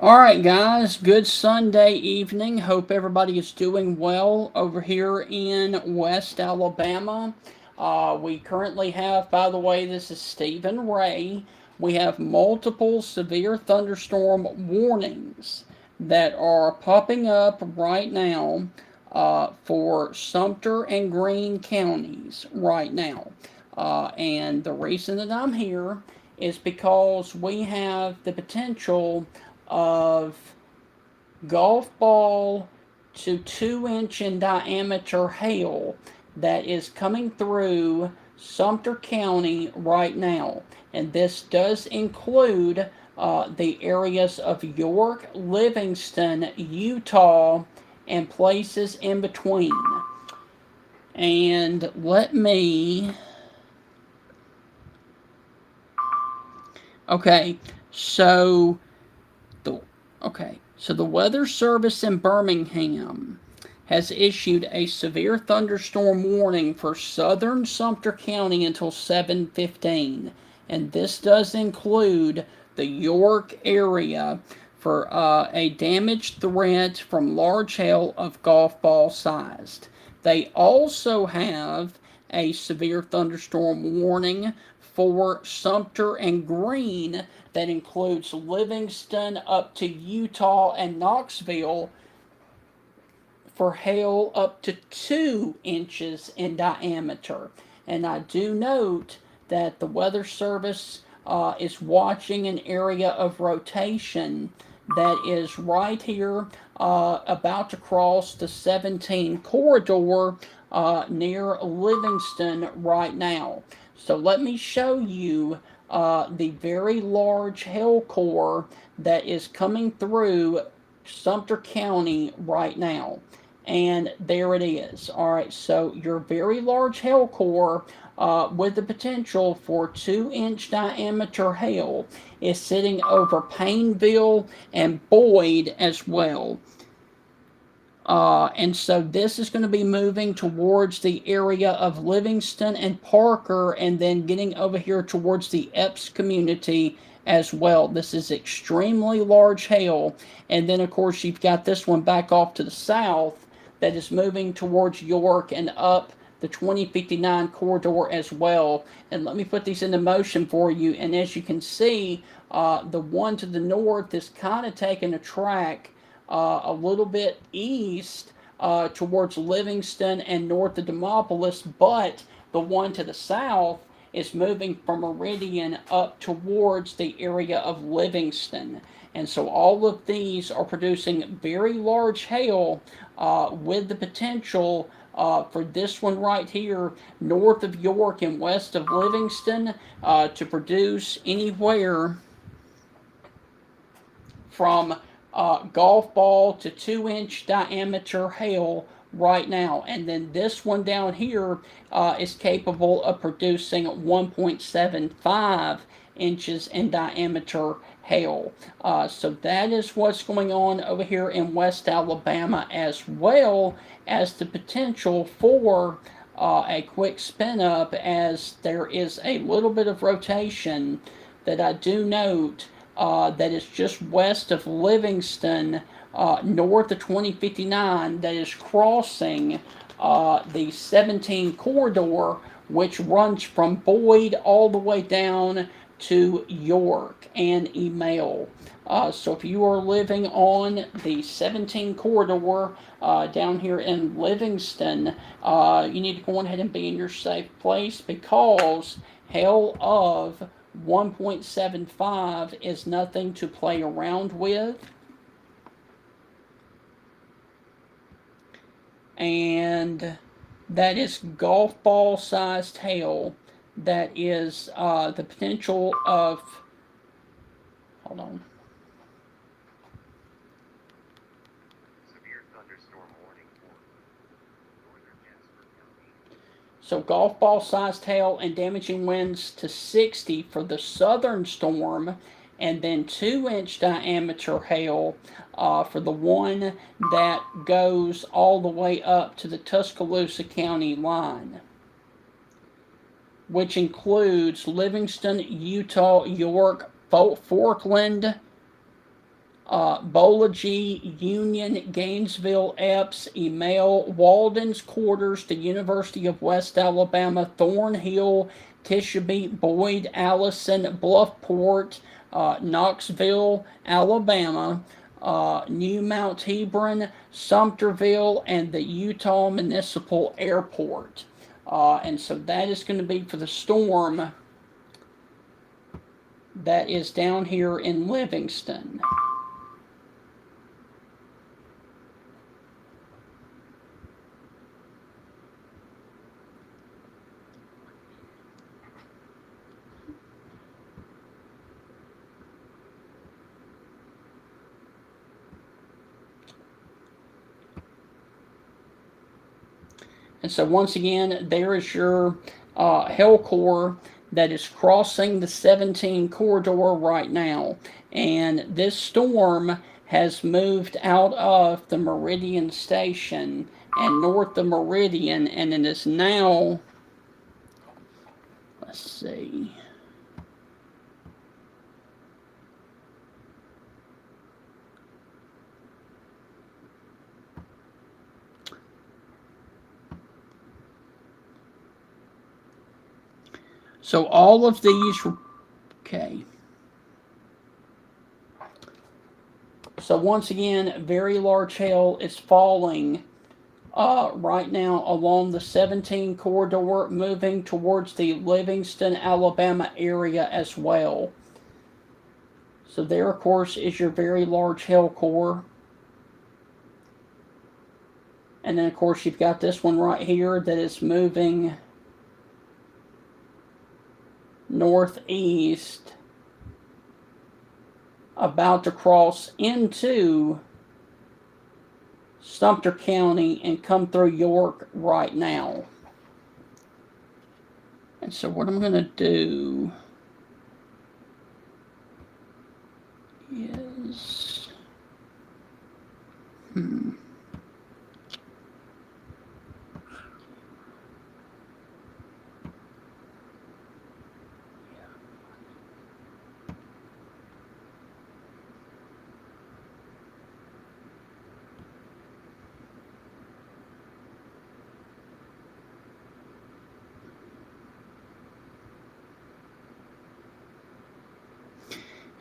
All right, guys, good Sunday evening. Hope everybody is doing well over here in West Alabama. We currently have, by the way, this is Stephen Ray. We have multiple severe thunderstorm warnings that are popping up right now for Sumter and Greene counties right now. And the reason that I'm here is because we have the potential of golf ball to 2 inch in diameter hail that is coming through Sumter County right now. And this does include the areas of York, Livingston, Utah, and places in between. And let me. Okay, so the the Weather Service in Birmingham has issued a severe thunderstorm warning for southern Sumter County until 7:15, and this does include the York area for a damage threat from large hail of golf ball sized. They also have a severe thunderstorm warning for Sumter and Greene that includes Livingston up to Utah and Knoxville for hail up to 2 inches in diameter. And I do note that the Weather Service is watching an area of rotation that is right here about to cross the 17 corridor near Livingston right now. So let me show you the very large hail core that is coming through Sumter County right now. And there it is. All right, so your very large hail core with the potential for 2 inch diameter hail is sitting over Painville and Boyd as well. And so this is going to be moving towards the area of Livingston and Parker and then getting over here towards the Epps community as well. This is extremely large hail. And then, of course, you've got this one back off to the south that is moving towards York and up the 2059 corridor as well. And let me put these into motion for you. And as you can see, the one to the north is kind of taking a track a little bit east towards Livingston and north of Demopolis, but the one to the south is moving from Meridian up towards the area of Livingston. And so all of these are producing very large hail with the potential for this one right here, north of York and west of Livingston, to produce anywhere from golf ball to 2 inch diameter hail right now. And then this one down here is capable of producing 1.75 inches in diameter hail. So that is what's going on over here in West Alabama, as well as the potential for a quick spin up, as there is a little bit of rotation that I do note that is just west of Livingston, north of 2059, that is crossing the 17 corridor, which runs from Boyd all the way down to York and Emile. So if you are living on the 17 corridor down here in Livingston, you need to go ahead and be in your safe place, because hail of 1.75 is nothing to play around with. And that is golf ball sized hail. That is the potential of, hold on. So golf ball sized hail and damaging winds to 60 for the southern storm, and then 2 inch diameter hail for the one that goes all the way up to the Tuscaloosa County line, which includes Livingston, Utah, York, Forkland, Bolaji, Union, Gainesville, Epps, Emale, Walden's Quarters, the University of West Alabama, Thornhill, Tishabee, Boyd, Allison, Bluffport, Knoxville, Alabama, New Mount Hebron, Sumterville, and the Utah Municipal Airport. And so that is going to be for the storm that is down here in Livingston. And so once again, there is your Hell Core that is crossing the 17 corridor right now. And this storm has moved out of the Meridian Station and north of Meridian, and it is now, let's see. So all of these, okay. So once again, very large hail is falling right now along the 17 corridor, moving towards the Livingston, Alabama area as well. So there, of course, is your very large hail core. And then, of course, you've got this one right here that is moving northeast, about to cross into Sumter County and come through York right now. And so what I'm going to do is,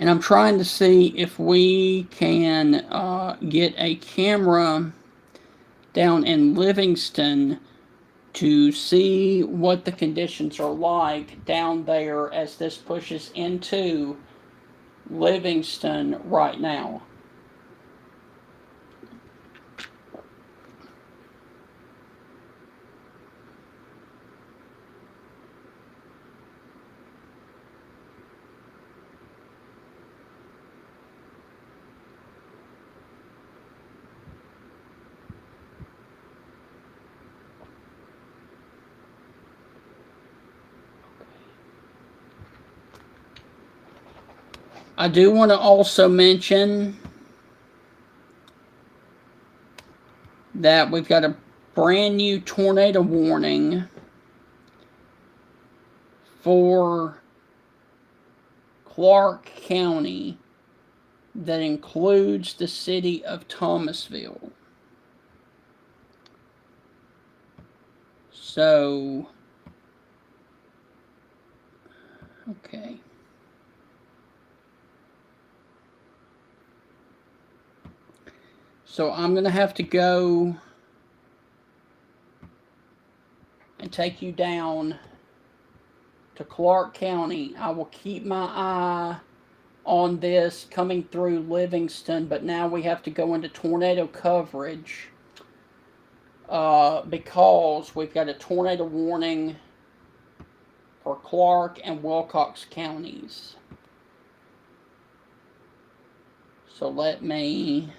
and I'm trying to see if we can get a camera down in Livingston to see what the conditions are like down there as this pushes into Livingston right now. I do want to also mention that we've got a brand new tornado warning for Clark County that includes the city of Thomasville. So, okay. So I'm going to have to go and take you down to Clark County. I will keep my eye on this coming through Livingston, but now we have to go into tornado coverage because we've got a tornado warning for Clark and Wilcox counties. So let me...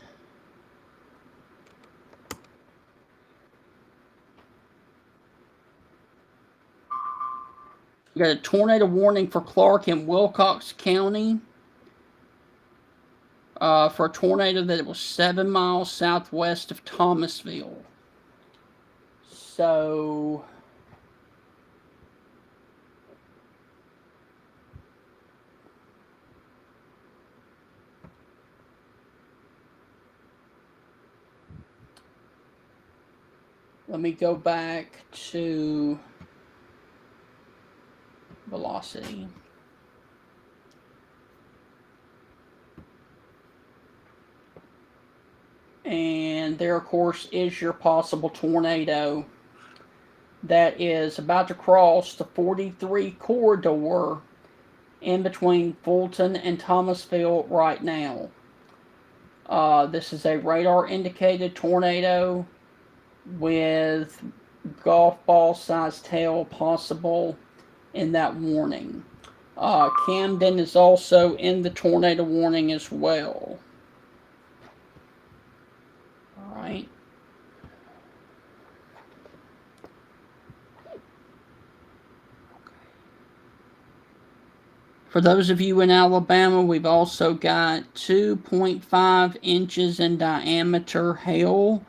We got a tornado warning for Clark and Wilcox County for a tornado that was 7 miles southwest of Thomasville. So let me go back to velocity. And there, of course, is your possible tornado that is about to cross the 43 corridor in between Fulton and Thomasville right now. This is a radar indicated tornado with golf ball sized tail possible in that warning. Camden is also in the tornado warning as well. Alright. For those of you in Alabama, we've also got 2.5 inches in diameter hail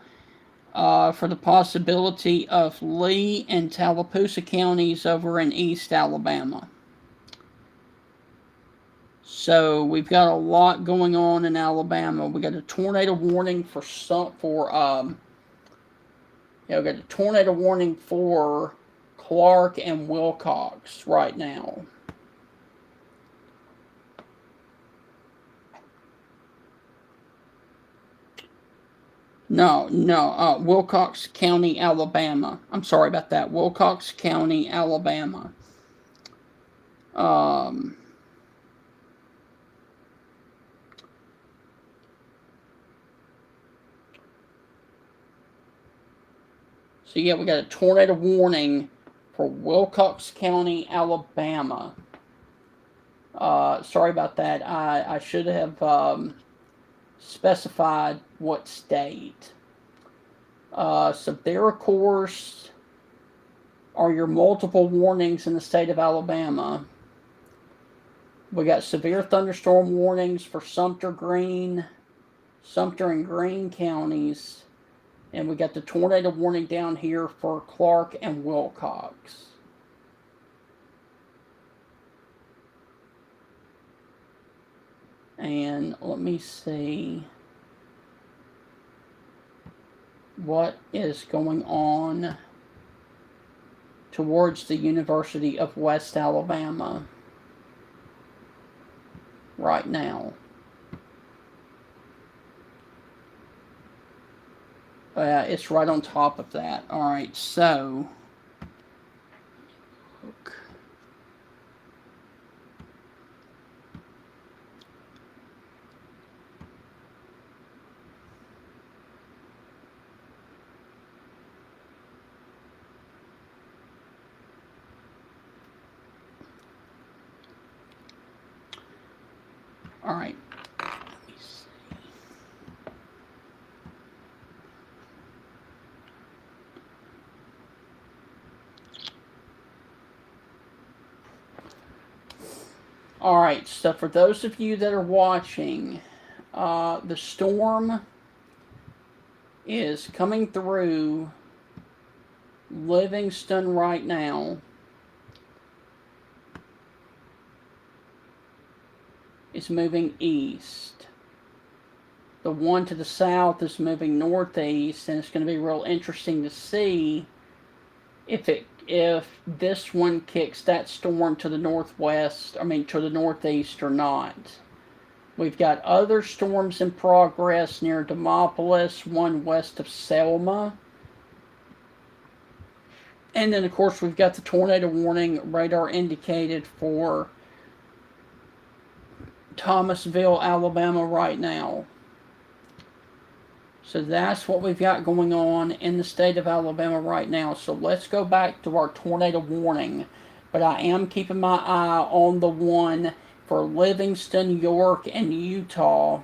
for the possibility of Lee and Tallapoosa counties over in East Alabama. So we've got a lot going on in Alabama. We got a tornado warning we got a tornado warning for Clark and Wilcox right now. No, Wilcox County, Alabama. I'm sorry about that. Wilcox County, Alabama. So yeah, we got a tornado warning for Wilcox County, Alabama. Sorry about that. I should have specified what state. So there, of course, are your multiple warnings in the state of Alabama. We got severe thunderstorm warnings for Sumter and Greene counties. And we got the tornado warning down here for Clark and Wilcox. And let me see what is going on towards the University of West Alabama right now. It's right on top of that. Alright, so look. Alright. Alright, so for those of you that are watching, the storm is coming through Livingston right now. It's moving east. The one to the south is moving northeast, and it's going to be real interesting to see if this one kicks that storm to the to the northeast or not. We've got other storms in progress near Demopolis, one west of Selma. And then, of course, we've got the tornado warning radar indicated for Thomasville, Alabama right now. So that's what we've got going on in the state of Alabama right now. So let's go back to our tornado warning. But I am keeping my eye on the one for Livingston, York, and Utah.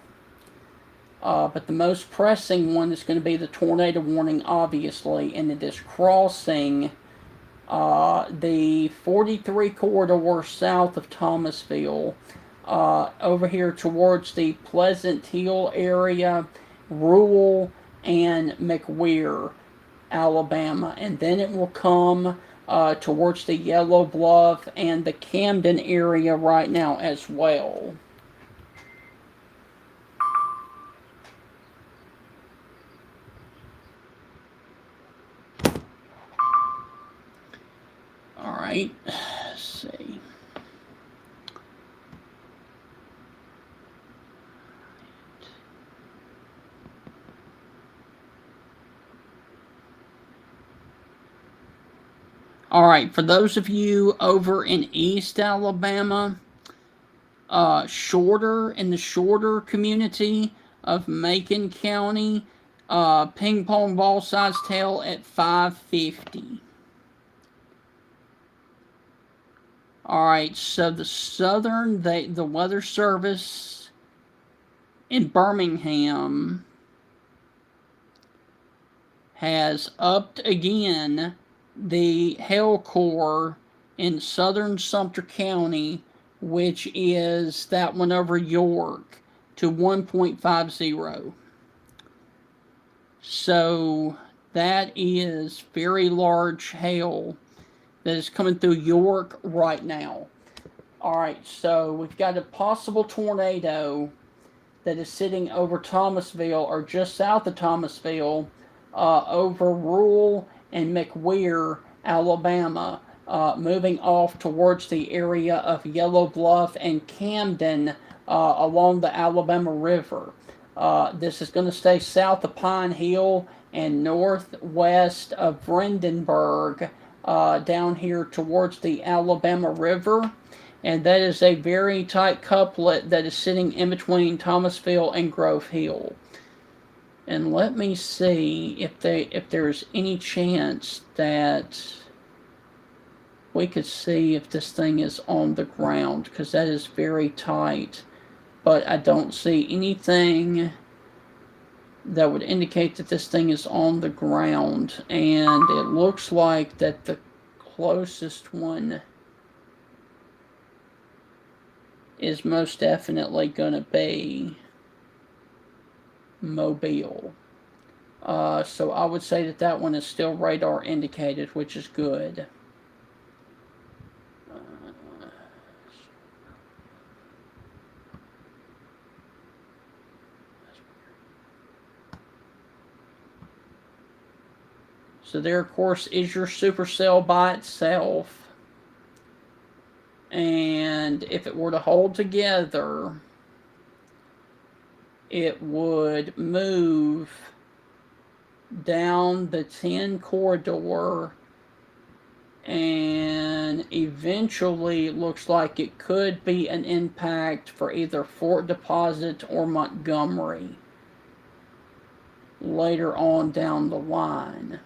But the most pressing one is going to be the tornado warning, obviously. And it is crossing the 43 corridor south of Thomasville. Over here towards the Pleasant Hill area, Rural, and McWeir, Alabama. And then it will come towards the Yellow Bluff and the Camden area right now as well. All right, for those of you over in East Alabama, in the Shorter community of Macon County, ping pong ball size tail at 550. All right, so the Weather Service in Birmingham has upped again the hail core in southern Sumter County, which is that one over York, to 1.50. So that is very large hail that is coming through York right now. All right, so we've got a possible tornado that is sitting over Thomasville or just south of Thomasville, over Rural and McWeir, Alabama, moving off towards the area of Yellow Bluff and Camden, along the Alabama River. This is going to stay south of Pine Hill and northwest of Brandenburg, down here towards the Alabama River. And that is a very tight couplet that is sitting in between Thomasville and Grove Hill. And let me see if there's any chance that we could see if this thing is on the ground, because that is very tight. But I don't see anything that would indicate that this thing is on the ground. And it looks like that the closest one is most definitely going to be Mobile. So I would say that that one is still radar indicated, which is good. So there, of course, is your supercell by itself. And if it were to hold together, it would move down the 10 corridor, and eventually it looks like it could be an impact for either Fort Deposit or Montgomery later on down the line.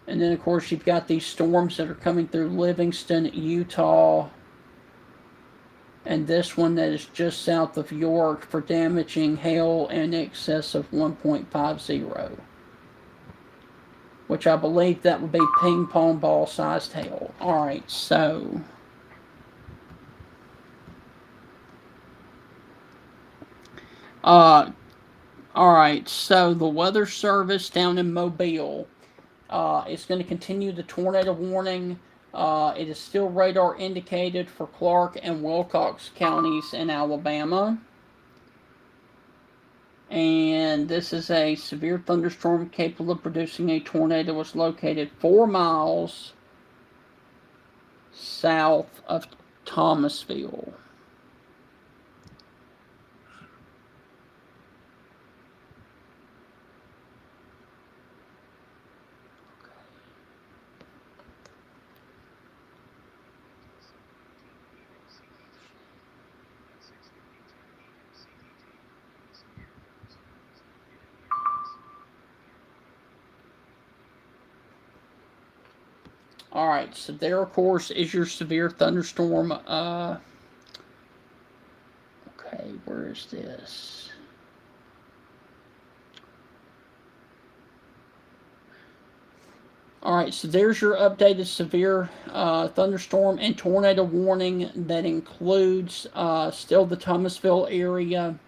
And then, of course, you've got these storms that are coming through Livingston, Utah, and this one that is just south of York for damaging hail in excess of 1.50, which I believe that would be ping pong ball sized hail. All right, so all right, so the Weather Service down in Mobile is going to continue the tornado warning. It is still radar indicated for Clark and Wilcox counties in Alabama. And this is a severe thunderstorm capable of producing a tornado. Was located 4 miles south of Thomasville. All right, so there, of course, is your severe thunderstorm. Okay, where is this? All right, so there's your updated severe thunderstorm and tornado warning that includes still the Thomasville area.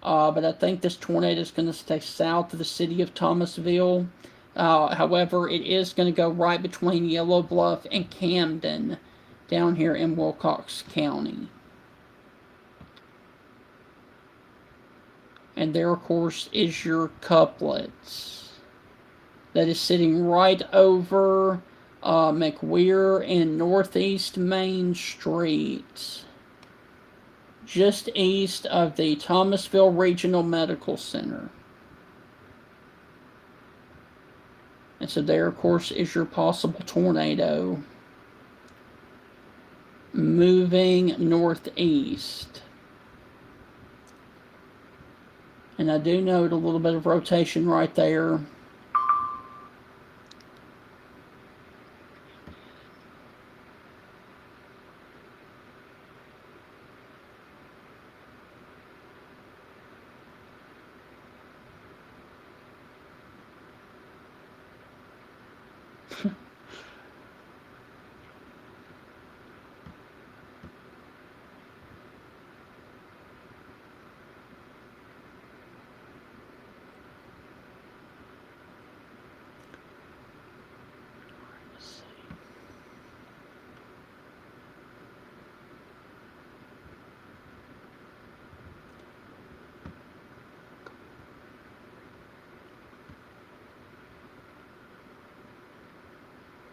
But I think this tornado is going to stay south of the city of Thomasville. However, it is going to go right between Yellow Bluff and Camden down here in Wilcox County. And there, of course, is your couplets that is sitting right over McWeir and Northeast Main Street, just east of the Thomasville Regional Medical Center. And so there, of course, is your possible tornado moving northeast. And I do note a little bit of rotation right there.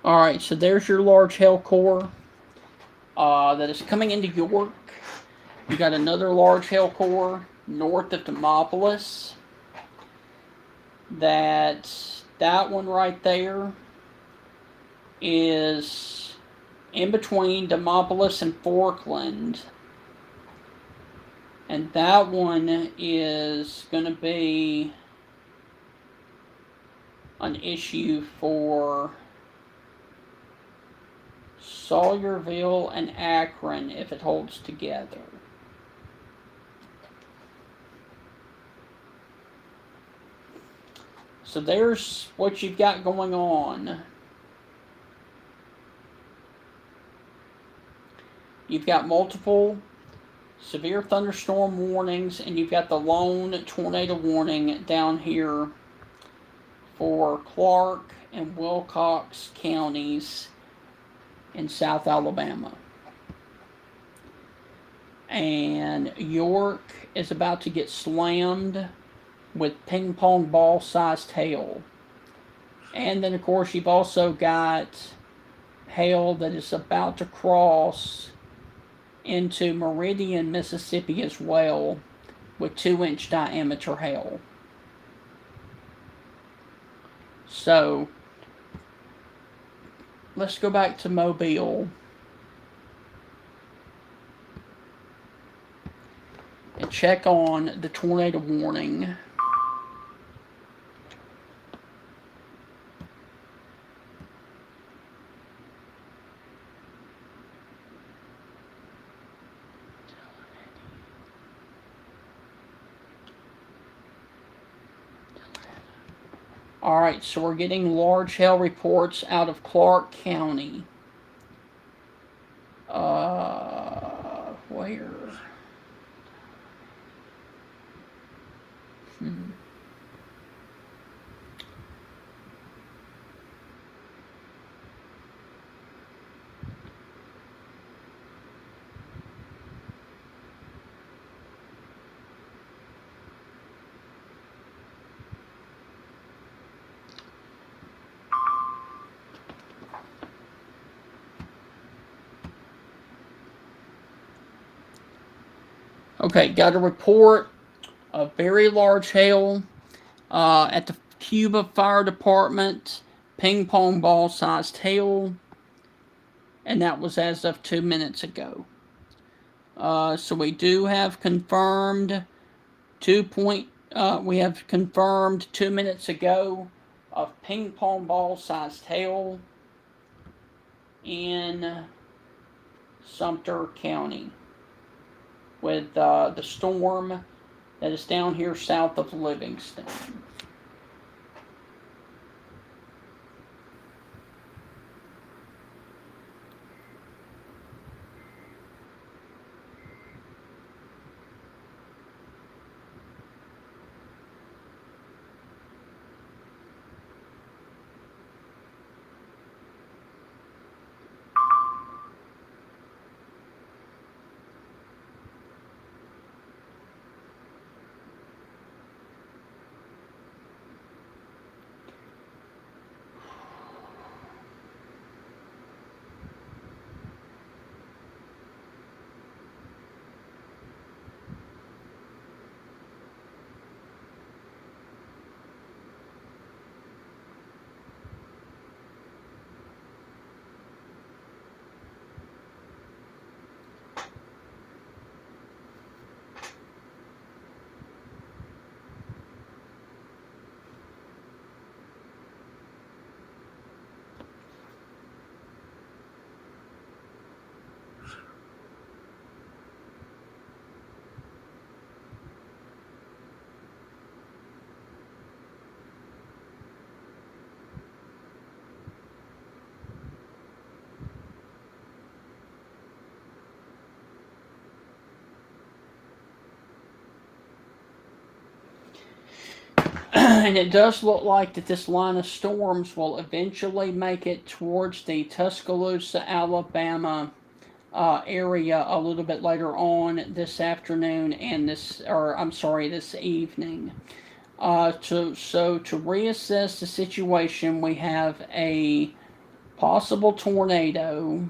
All right, so there's your large hail core that is coming into York. You got another large hail core north of Demopolis. That one right there is in between Demopolis and Forkland. And that one is going to be an issue for Sawyerville and Akron if it holds together. So there's what you've got going on. You've got multiple severe thunderstorm warnings, and you've got the lone tornado warning down here for Clark and Wilcox counties in South Alabama. And York is about to get slammed with ping pong ball sized hail. And then, of course, you've also got hail that is about to cross into Meridian, Mississippi as well, with 2-inch diameter hail. So, let's go back to Mobile and check on the tornado warning. Alright, so we're getting large hail reports out of Clark County. Where? Okay, got a report of very large hail at the Cuba Fire Department. Ping pong ball sized hail. And that was as of 2 minutes ago. So we do have confirmed we have confirmed 2 minutes ago of ping pong ball sized hail in Sumter County with the storm that is down here south of Livingston. And it does look like that this line of storms will eventually make it towards the Tuscaloosa, Alabama area a little bit later on this afternoon and this evening. To reassess the situation, we have a possible tornado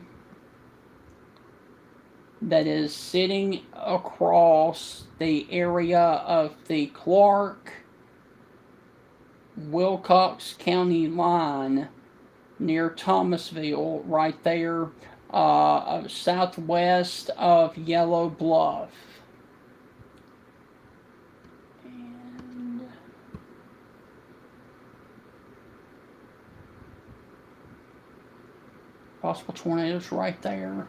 that is sitting across the area of the Clark Wilcox County line near Thomasville, right there, southwest of Yellow Bluff. And possible tornadoes right there.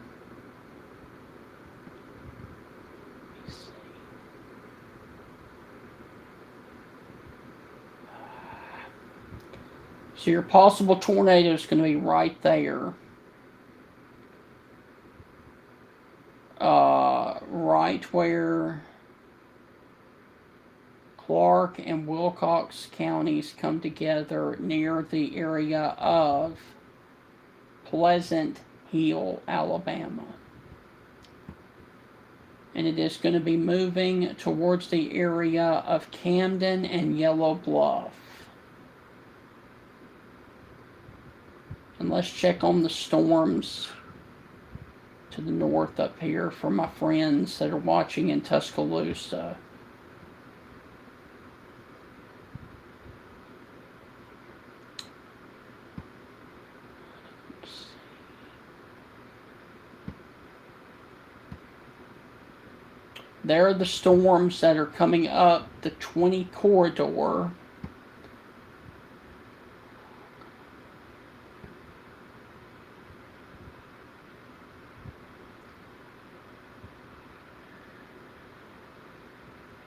So your possible tornado is going to be right there. Right where Clark and Wilcox counties come together near the area of Pleasant Hill, Alabama. And it is going to be moving towards the area of Camden and Yellow Bluff. And let's check on the storms to the north up here for my friends that are watching in Tuscaloosa. There are the storms that are coming up the 20 corridor.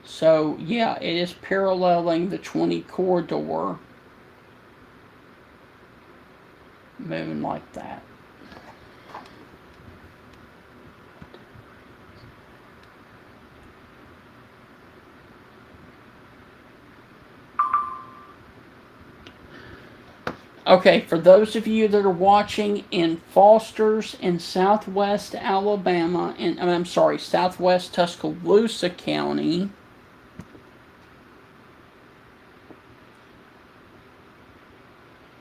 So, yeah, it is paralleling the 20 corridor. Moving like that. Okay, for those of you that are watching in Foster's in southwest Alabama, southwest Tuscaloosa County,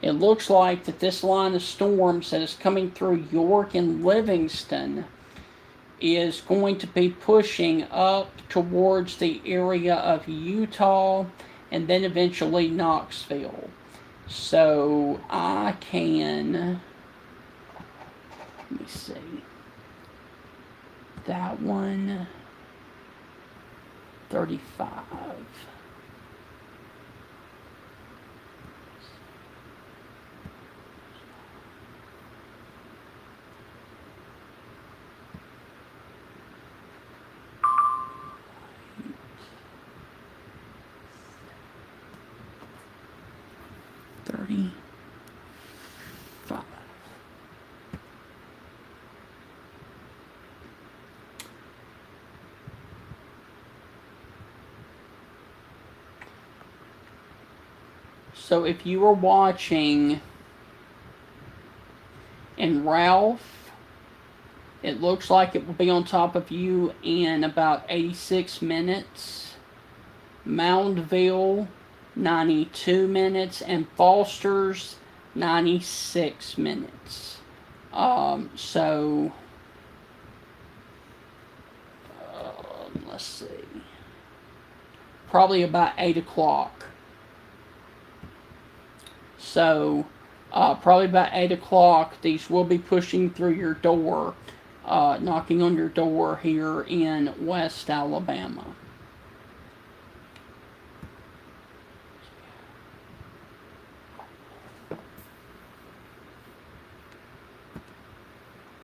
it looks like that this line of storms that is coming through York and Livingston is going to be pushing up towards the area of Utah and then eventually Knoxville. So I can, let me see, that one, 35. So if you were watching in Ralph, it looks like it will be on top of you in about 86 minutes. Moundville, 92 minutes. And Foster's, 96 minutes. Let's see. Probably about 8 o'clock. So, probably about 8 o'clock, these will be pushing through your door, knocking on your door here in West Alabama.